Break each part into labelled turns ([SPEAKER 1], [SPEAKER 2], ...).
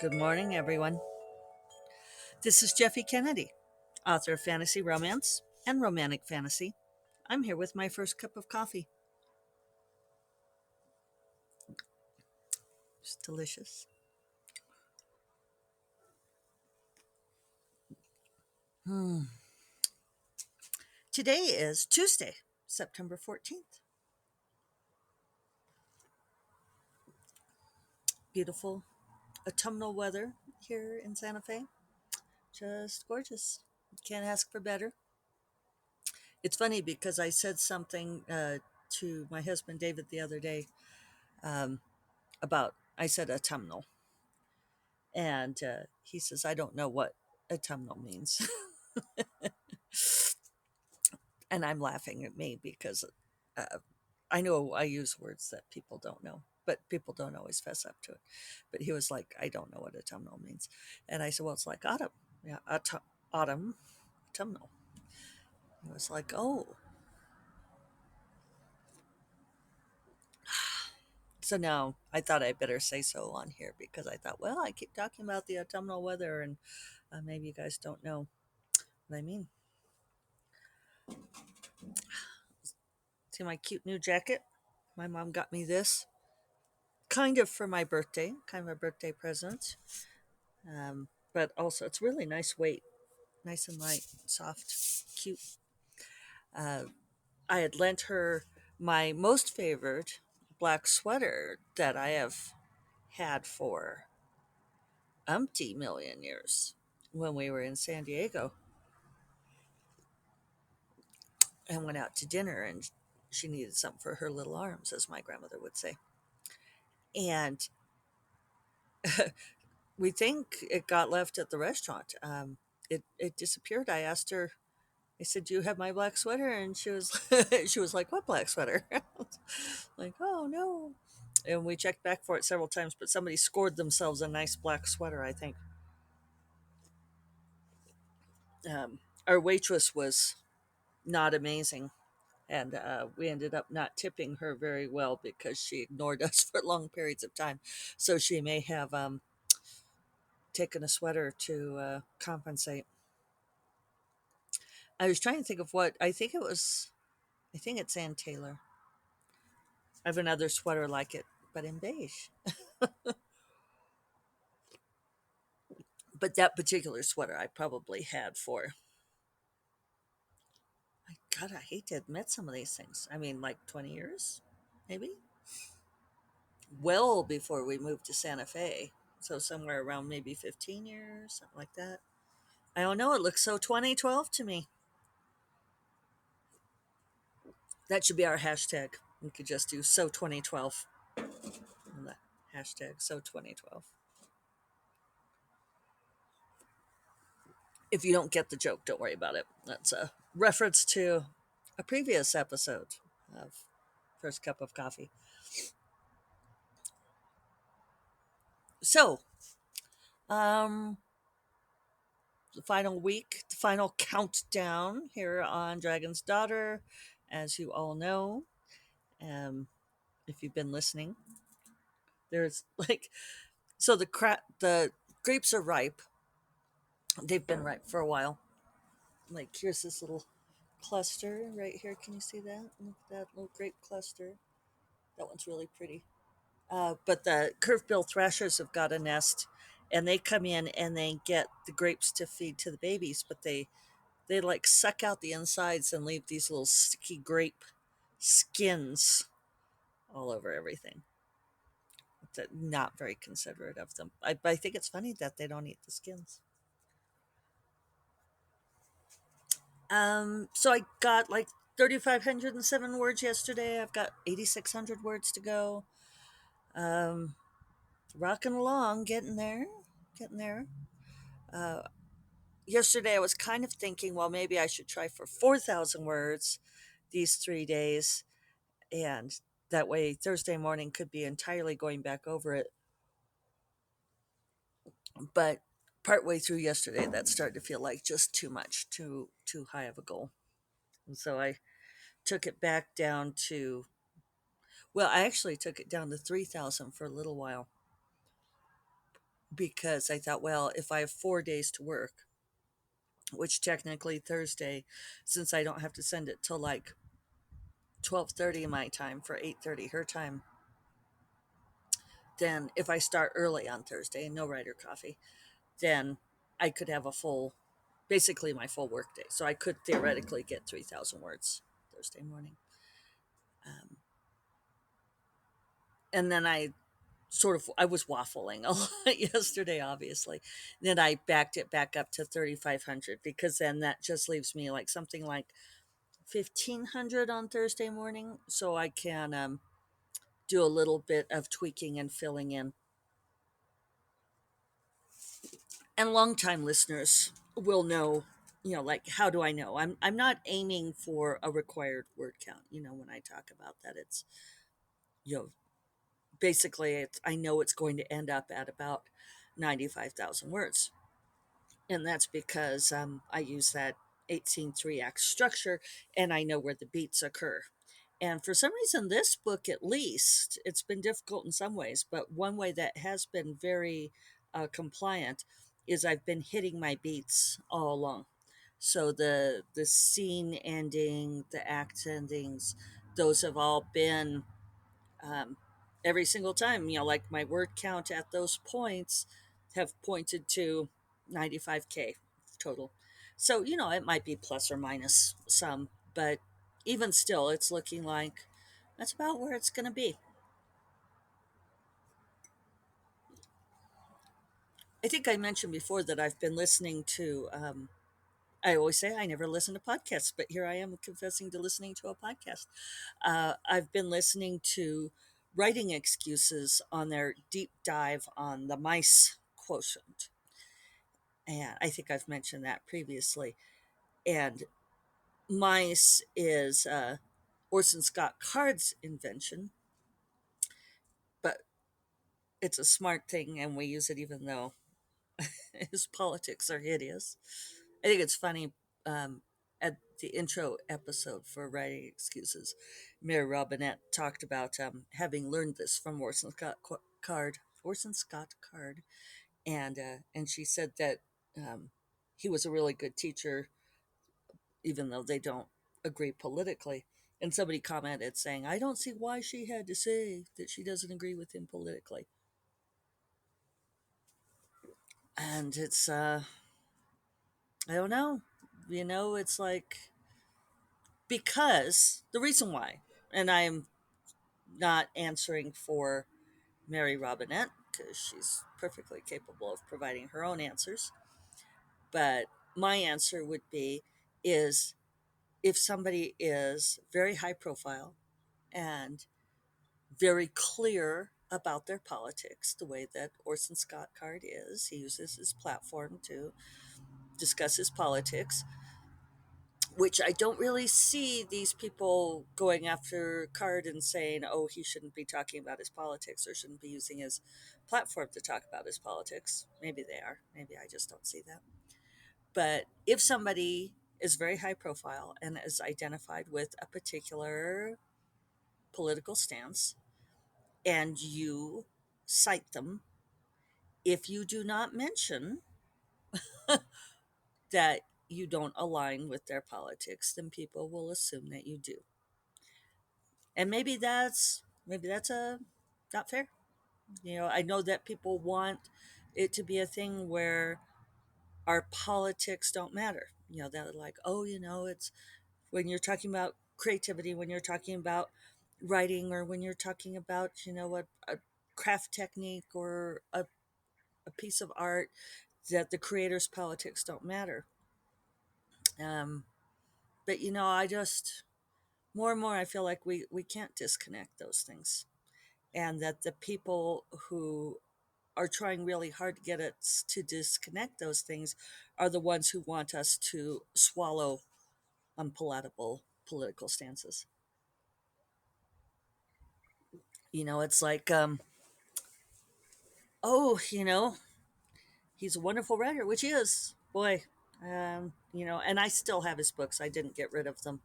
[SPEAKER 1] Good morning, everyone. This is Jeffy Kennedy, author of fantasy romance and romantic fantasy. I'm here with my first cup of coffee. It's delicious. Hmm. Today is Tuesday, September 14th. Beautiful autumnal weather here in Santa Fe. Just gorgeous. Can't ask for better. It's funny because I said something to my husband David the other day um, I said autumnal. And he says, I don't know what autumnal means. And I'm laughing at me because uh, I know I use words that people don't know, but people don't always fess up to it. But he was like, I don't know what autumnal means. And I said, well, it's like autumn. Yeah, autumn, autumnal. He was like, oh. So now I thought I better say so on here because I thought, well, I keep talking about the autumnal weather and maybe you guys don't know what I mean. See my cute new jacket? My mom got me this kind of for my birthday, kind of a birthday present. But also, it's really nice weight, nice and light, soft, cute. Uh, I had lent her my most favorite black sweater that I have had for umpty million years when we were in San Diego and went out to dinner, and she needed something for her little arms, as my grandmother would say. And we think it got left at the restaurant. It disappeared. I asked her. I said, "Do you have my black sweater?" And she was she was like, "What black sweater?" Like, "Oh no!" And we checked back for it several times, but somebody scored themselves a nice black sweater. I think our waitress was not amazing, and we ended up not tipping her very well because she ignored us for long periods of time. So she may have taken a sweater to compensate. I was trying to think of what I think it was. I think it's Ann Taylor. I have another sweater like it, but in beige. But that particular sweater I probably had for, God, I hate to admit some of these things. I mean, like 20 years, maybe? Well before we moved to Santa Fe. So somewhere around maybe 15 years, something like that. I don't know. It looks so 2012 to me. That should be our hashtag. We could just do so 2012 on the hashtag so 2012. If you don't get the joke, don't worry about it. That's a reference to a previous episode of First Cup of Coffee. So, um, the final week, the final countdown here on Dragon's Daughter, as you all know, um, if you've been listening. There's like the grapes are ripe. They've been ripe for a while. Like here's this little cluster right here. Can you see that? Look at that little grape cluster. That one's really pretty. But the curve-bill thrashers have got a nest, and they come in and they get the grapes to feed to the babies, but they like suck out the insides and leave these little sticky grape skins all over everything. It's not very considerate of them. I think it's funny that they don't eat the skins. So I got like 3,507 words yesterday. I've got 8,600 words to go. Um, Rocking along, getting there, getting there. Uh, Yesterday I was kind of thinking, well, maybe I should try for 4,000 words these 3 days, and that way Thursday morning could be entirely going back over it. But partway through yesterday, that started to feel like just too much, too high of a goal. And so I took it back down to, well, I actually took it down to 3,000 for a little while. because I thought, well, if I have 4 days to work, which technically Thursday, since I don't have to send it till like 12:30 my time for 8:30 her time, then if I start early on Thursday and no writer coffee, then I could have a full, basically my full work day. So I could theoretically get 3,000 words Thursday morning. Um, and then I was waffling a lot yesterday, obviously. Then I backed it back up to 3,500 because then that just leaves me like something like 1,500 on Thursday morning. So I can do a little bit of tweaking and filling in. And longtime listeners will know, like, how do I know? I'm not aiming for a required word count. When I talk about that, it's, you know, basically I know it's going to end up at about 95,000 words. And that's because I use that 8 scene 3 act structure, and I know where the beats occur. And for some reason, this book, at least, it's been difficult in some ways, but one way that has been very compliant is I've been hitting my beats all along. So the scene ending, the act endings, those have all been um, every single time. Like my word count at those points have pointed to 95K total. So it might be plus or minus some, but even still, it's looking like that's about where it's going to be. I think I mentioned before that I've been listening to. I always say I never listen to podcasts, but here I am confessing to listening to a podcast. I've been listening to writing excuses on their deep dive on the mice quotient. And I think I've mentioned that previously. And mice is Orson Scott Card's invention, but it's a smart thing and we use it even though his politics are hideous. I think it's funny. Um, at the intro episode for Writing Excuses, Mary Robinette talked about having learned this from Orson Scott Card, and she said that um, he was a really good teacher, even though they don't agree politically. And somebody commented saying, "I don't see why she had to say that she doesn't agree with him politically." And it's I don't know. It's like, because the reason why, and I am not answering for Mary Robinette because she's perfectly capable of providing her own answers, but my answer would be is if somebody is very high profile and very clear about their politics, the way that Orson Scott Card is, he uses his platform to discuss his politics, which I don't really see these people going after Card and saying, oh, he shouldn't be talking about his politics or shouldn't be using his platform to talk about his politics. Maybe they are. Maybe I just don't see that. But if somebody is very high profile and is identified with a particular political stance and you cite them, if you do not mention that you don't align with their politics, then people will assume that you do. And maybe that's a not fair. I know that people want it to be a thing where our politics don't matter. They're like, oh, it's when you're talking about creativity, when you're talking about writing, or when you're talking about, a craft technique or a piece of art, that the creator's politics don't matter. Um, but I just more and more I feel like we can't disconnect those things, and that the people who are trying really hard to get us to disconnect those things are the ones who want us to swallow unpalatable political stances. It's like, oh, he's a wonderful writer, which he is, boy. And I still have his books. I didn't get rid of them.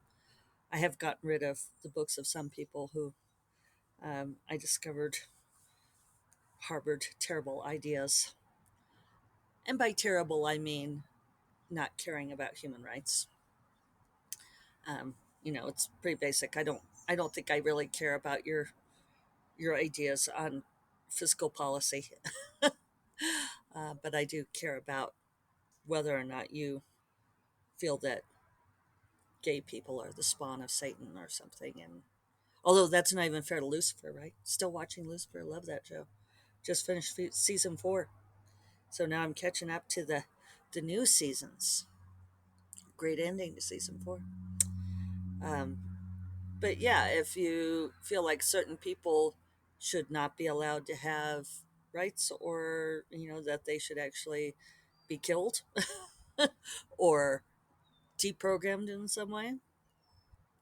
[SPEAKER 1] I have gotten rid of the books of some people who I discovered harbored terrible ideas. And by terrible, I mean not caring about human rights. Um, it's pretty basic. I don't think I really care about your ideas on fiscal policy, but I do care about whether or not you feel that gay people are the spawn of Satan or something. And although that's not even fair to Lucifer, right? Still watching Lucifer, love that show. Just finished season 4, so now I'm catching up to the new seasons. Great ending to season 4. Um, but yeah, if you feel like certain people should not be allowed to have rights, or that they should actually be killed or deprogrammed in some way,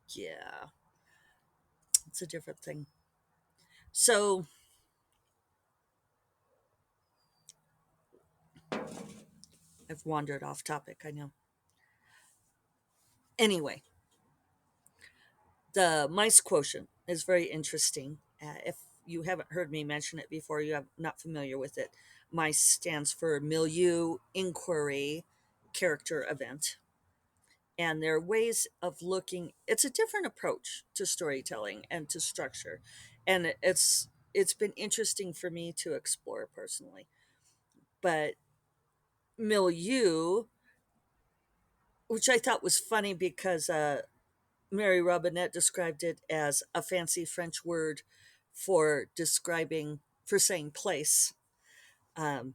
[SPEAKER 1] yeah, it's a different thing. So I've wandered off topic, I know. Anyway, the mice quotient is very interesting. If you haven't heard me mention it before, you are not familiar with it. Mice stands for milieu, inquiry, character, event. And there are ways of looking. It's a different approach to storytelling and to structure, and it's been interesting for me to explore personally. But milieu, which I thought was funny because Mary Robinette described it as a fancy French word for saying place, um,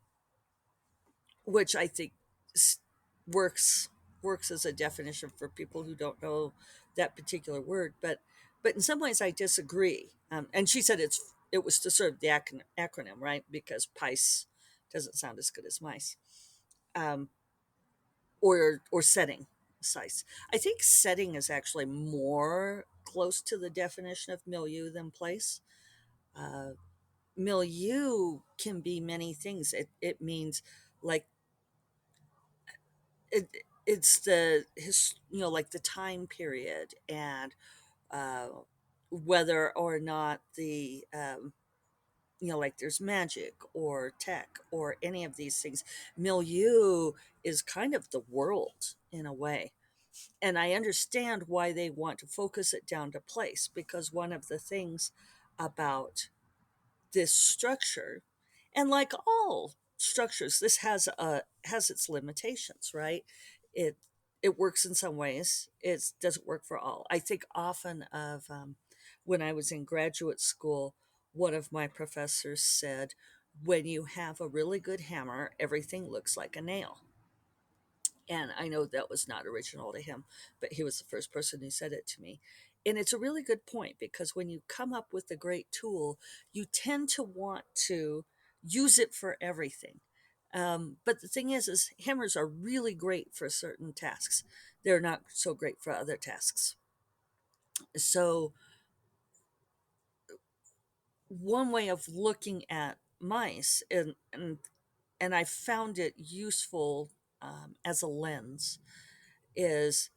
[SPEAKER 1] which I think works works as a definition for people who don't know that particular word. But in some ways, I disagree. And she said it was to serve the acronym, right? Because pice doesn't sound as good as mice, um, or setting size. I think setting is actually more close to the definition of milieu than place. Uh, Milieu can be many things. It means like it, it's like the time period, and uh, whether or not like there's magic or tech or any of these things. Milieu is kind of the world in a way. And I understand why they want to focus it down to place, because one of the things about this structure, and like all structures, this has its limitations, right? It it works in some ways, it doesn't work for all. I think often of when I was in graduate school, one of my professors said, when you have a really good hammer, everything looks like a nail. And I know that was not original to him, but he was the first person who said it to me. And it's a really good point, because when you come up with a great tool, you tend to want to use it for everything. But the thing is hammers are really great for certain tasks. They're not so great for other tasks. So one way of looking at mice, and I found it useful as a lens, is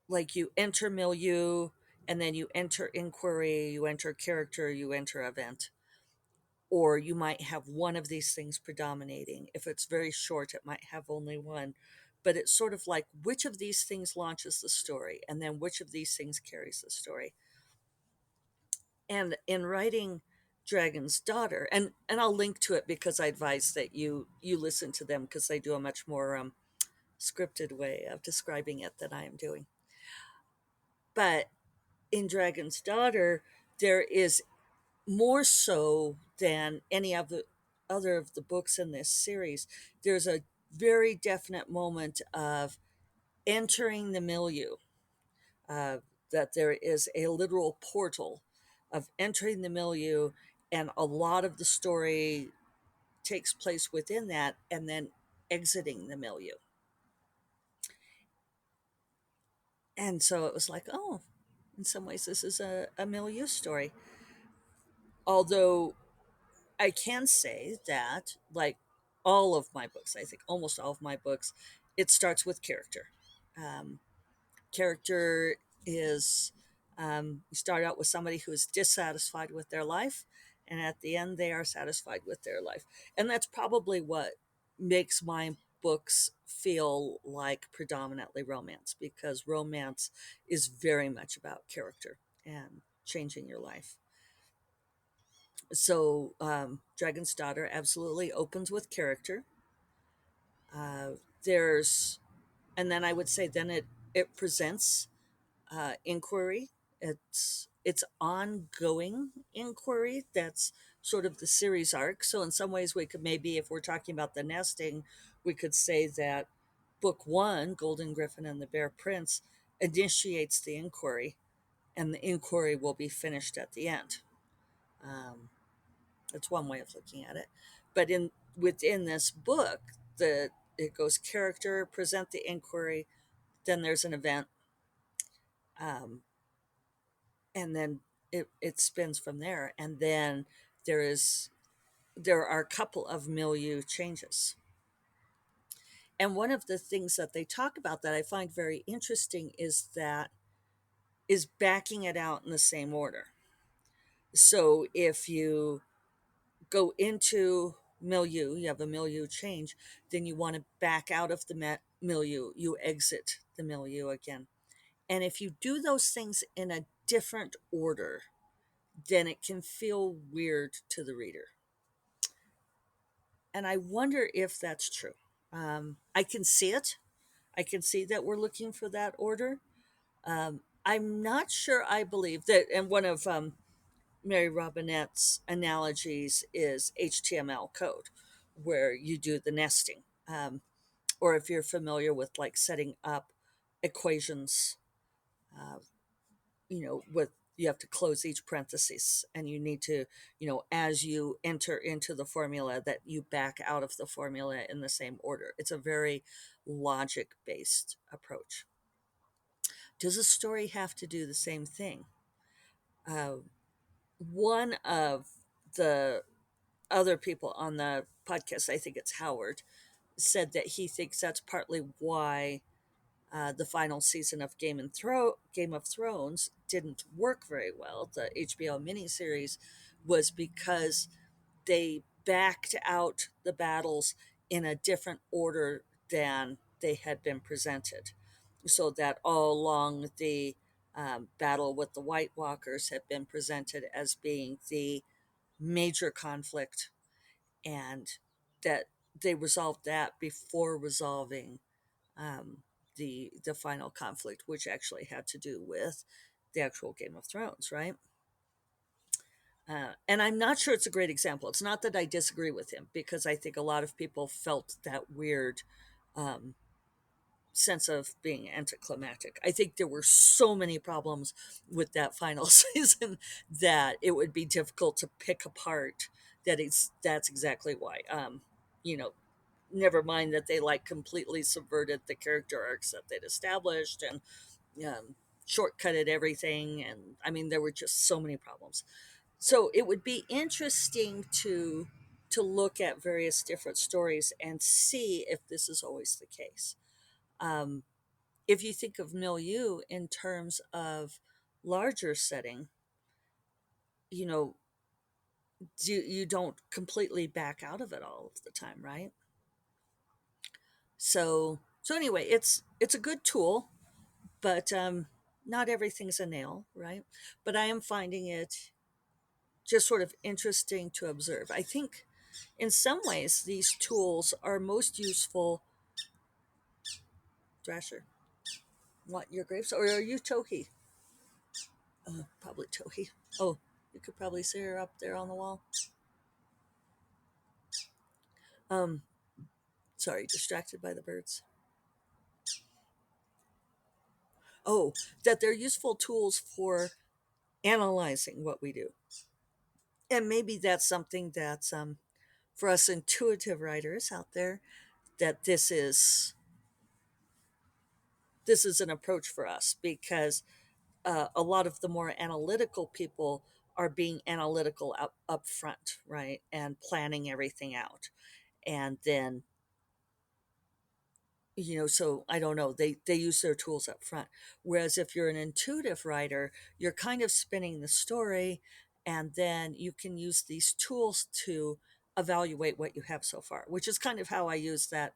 [SPEAKER 1] like you enter milieu, and then you enter inquiry, you enter character, you enter event. Or you might have one of these things predominating. If it's very short, it might have only one. But it's sort of like, which of these things launches the story, and then which of these things carries the story. And in writing Dragon's Daughter, and I'll link to it because I advise that you listen to them, because they do a much more scripted way of describing it than I am doing. But in Dragon's Daughter, there is more so than any of the other of the books in this series. There's a very definite moment of entering the milieu, uh, that there is a literal portal of entering the milieu, and a lot of the story takes place within that, and then exiting the milieu. And so it was like, oh, in some ways, this is a milieu story. Although I can say that, like all of my books, I think almost all of my books, it starts with character. Um, Character is, you start out with somebody who is dissatisfied with their life, and at the end, they are satisfied with their life. And that's probably what makes my books feel like predominantly romance, because romance is very much about character and changing your life. So, Dragon's Daughter absolutely opens with character. Uh, there's, and then I would say, then it presents inquiry. It's ongoing inquiry. That's sort of the series arc. So in some ways, we could maybe, if we're talking about the nesting, we could say that book one, Golden Griffin and the Bear Prince, initiates the inquiry, and the inquiry will be finished at the end. Um, that's one way of looking at it. But in within this book, the it goes character, present the inquiry, then there's an event, um, and then it spins from there. And then there is there are a couple of milieu changes. And one of the things that they talk about that I find very interesting is backing it out in the same order. So if you go into milieu, you have a milieu change, then you want to back out of the milieu, you exit the milieu again. And if you do those things in a different order, then it can feel weird to the reader. And I wonder if that's true. I can see it. I can see that we're looking for that order. I'm not sure I believe that, and one of Mary Robinette's analogies is HTML code, where you do the nesting. Or if you're familiar with like setting up equations, uh, with you have to close each parenthesis, and you need to, as you enter into the formula, that you back out of the formula in the same order. It's a very logic based approach. Does a story have to do the same thing? Uh, One of the other people on the podcast, I think it's Howard, said that he thinks that's partly why the final season of Game of Thrones didn't work very well. The HBO miniseries was because they backed out the battles in a different order than they had been presented, so that all along the battle with the White Walkers had been presented as being the major conflict, and that they resolved that before resolving um, the final conflict, which actually had to do with the actual Game of Thrones, right? And I'm not sure it's a great example. It's not that I disagree with him, because I think a lot of people felt that weird um, sense of being anticlimactic. I think there were so many problems with that final season that it would be difficult to pick apart. That's exactly why. You know, Never mind that they like completely subverted the character arcs that they'd established, and shortcutted everything. And I mean, there were just so many problems. So it would be interesting to look at various different stories and see if this is always the case. Um, if you think of milieu in terms of larger setting, you know, you don't completely back out of it all of the time, right? So anyway, it's a good tool, but not everything's a nail, right? But I am finding it just sort of interesting to observe. I think in some ways these tools are most useful. Thrasher, want your grapes, or are you Tohi? Probably Tohi. Oh, you could probably see her up there on the wall. Um, Sorry, distracted by the birds. Oh, that they're useful tools for analyzing what we do. And maybe that's something that's for us intuitive writers out there, that this is an approach for us, because a lot of the more analytical people are being analytical up front, right, and planning everything out. And then, so I don't know, they use their tools up front. Whereas if you're an intuitive writer, you're kind of spinning the story, and then you can use these tools to evaluate what you have so far, which is kind of how I use that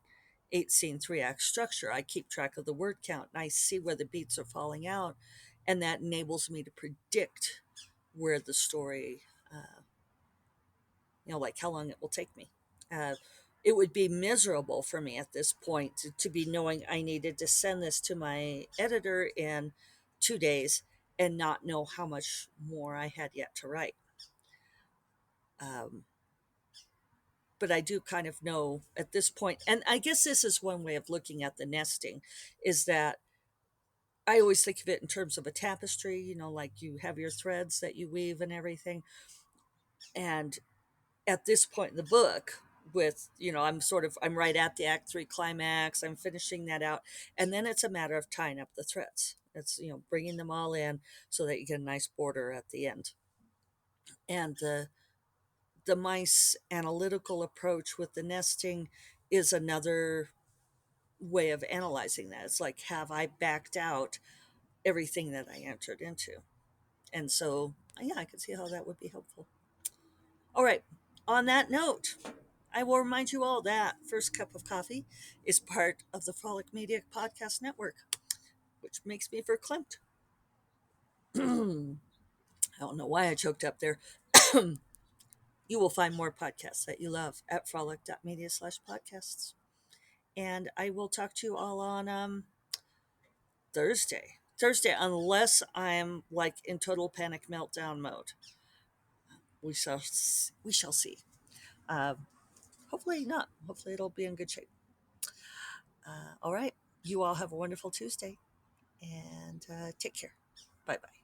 [SPEAKER 1] 8 scene 3 act structure. I keep track of the word count and I see where the beats are falling out, and that enables me to predict where the story, uh, like how long it will take me. Uh, it would be miserable for me at this point to be knowing I needed to send this to my editor in 2 days and not know how much more I had yet to write. Um, but I do kind of know at this point, and I guess this is one way of looking at the nesting, is that I always think of it in terms of a tapestry, like you have your threads that you weave and everything. And at this point in the book, with, I'm right at the act 3 climax, I'm finishing that out. And then it's a matter of tying up the threads. It's, bringing them all in so that you get a nice border at the end. And the mice analytical approach with the nesting is another way of analyzing that. It's like, have I backed out everything that I entered into? And so, yeah, I could see how that would be helpful. All right. On that note, I will remind you all that First Cup of Coffee is part of the Frolic Media Podcast Network, which makes me verklempt. I don't know why I choked up there. You will find more podcasts that you love at frolic.media/podcasts. And I will talk to you all on Thursday. Thursday, unless I'm like in total panic meltdown mode. We shall see. Uh, Hopefully not. Hopefully it'll be in good shape. All right. You all have a wonderful Tuesday, and take care. Bye bye.